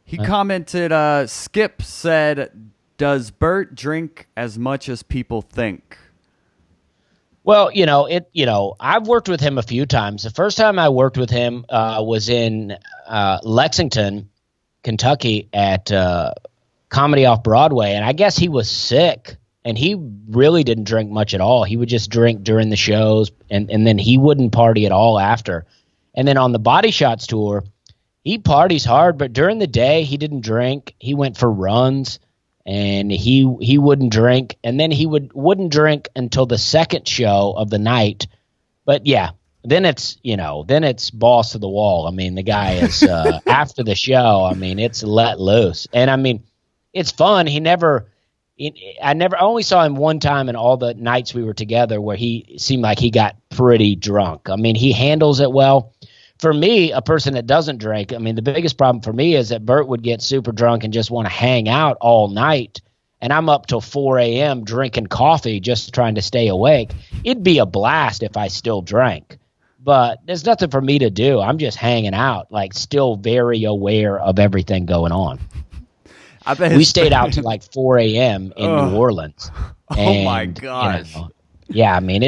He commented, Skip said, does Bert drink as much as people think? Well, I've worked with him a few times. The first time I worked with him was in Lexington, Kentucky at Comedy Off Broadway. And I guess he was sick, and he really didn't drink much at all. He would just drink during the shows, and then he wouldn't party at all after. And then on the Body Shots tour, he parties hard, but during the day, he didn't drink. He went for runs, and he wouldn't drink. And then he wouldn't drink until the second show of the night. But, yeah, then it's balls to the wall. I mean, the guy is after the show, I mean, it's let loose. And, I mean, it's fun. I only saw him one time in all the nights we were together where he seemed like he got pretty drunk. I mean, he handles it well. For me, a person that doesn't drink, I mean, the biggest problem for me is that Bert would get super drunk and just want to hang out all night, and I'm up till 4 a.m. drinking coffee just trying to stay awake. It'd be a blast if I still drank, but there's nothing for me to do. I'm just hanging out, like still very aware of everything going on. I bet we stayed out till like 4 a.m. in New Orleans. Oh, my gosh. Yeah, I mean,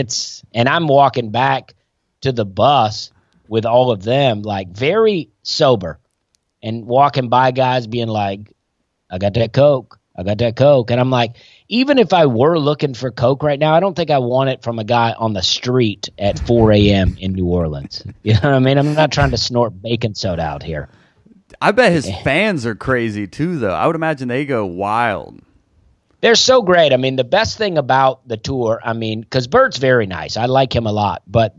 and I'm walking back to the bus with all of them, like very sober, and walking by guys being like, I got that Coke. And I'm like, even if I were looking for Coke right now, I don't think I want it from a guy on the street at 4 a.m. in New Orleans. You know what I mean? I'm not trying to snort baking soda out here. I bet his fans are crazy too, though. I would imagine they go wild. They're so great. I mean, the best thing about the tour, I mean, because Bert's very nice. I like him a lot. But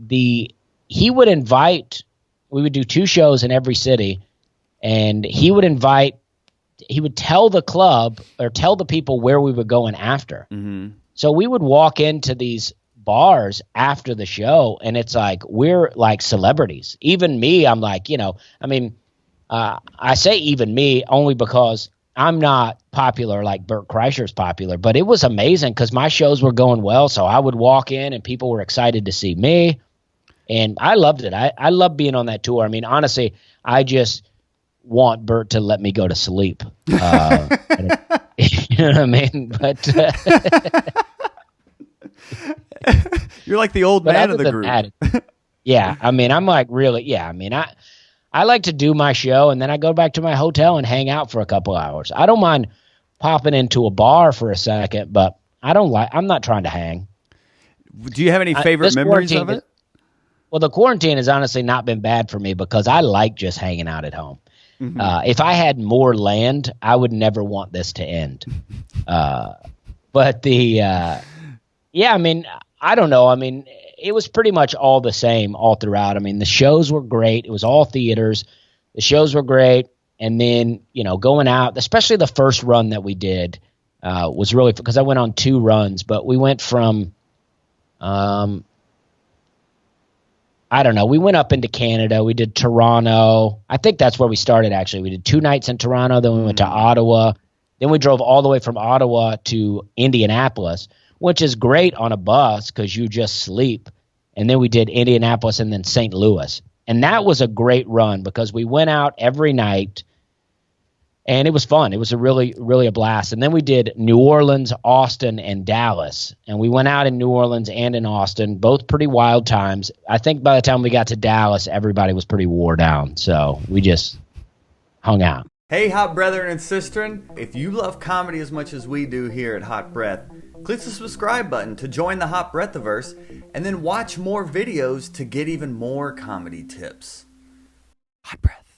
he would invite, we would do 2 shows in every city, and he would tell the club or tell the people where we were going after. Mm-hmm. So we would walk into these bars after the show, and it's like, we're like celebrities. Even me, I'm like, I say even me only because I'm not popular like Bert Kreischer's popular, but it was amazing because my shows were going well. So I would walk in and people were excited to see me. And I loved it. I love being on that tour. I mean, honestly, I just want Bert to let me go to sleep. You know what I mean? But you're like the old man of the group. Yeah, I mean, I'm like really. Yeah, I mean, I like to do my show and then I go back to my hotel and hang out for a couple hours. I don't mind popping into a bar for a second, but I'm not trying to hang. Do you have any favorite memories of it? Well, the quarantine has honestly not been bad for me because I like just hanging out at home. Mm-hmm. If I had more land, I would never want this to end. But I mean, I don't know. I mean, it was pretty much all the same all throughout. I mean, the shows were great. It was all theaters. The shows were great. And then, going out, especially the first run that we did was really – because I went on 2 runs. But we went from I don't know. We went up into Canada. We did Toronto. I think that's where we started, actually. We did 2 nights in Toronto. Then we went to Ottawa. Then we drove all the way from Ottawa to Indianapolis, which is great on a bus because you just sleep. And then we did Indianapolis and then St. Louis. And that was a great run because we went out every night, and it was fun. It was a really, really a blast. And then we did New Orleans, Austin, and Dallas. And we went out in New Orleans and in Austin, both pretty wild times. I think by the time we got to Dallas, everybody was pretty wore down. So we just hung out. Hey, Hot Brethren and Sistren. If you love comedy as much as we do here at Hot Breath, click the subscribe button to join the Hot Breathiverse, and then watch more videos to get even more comedy tips. Hot Breath.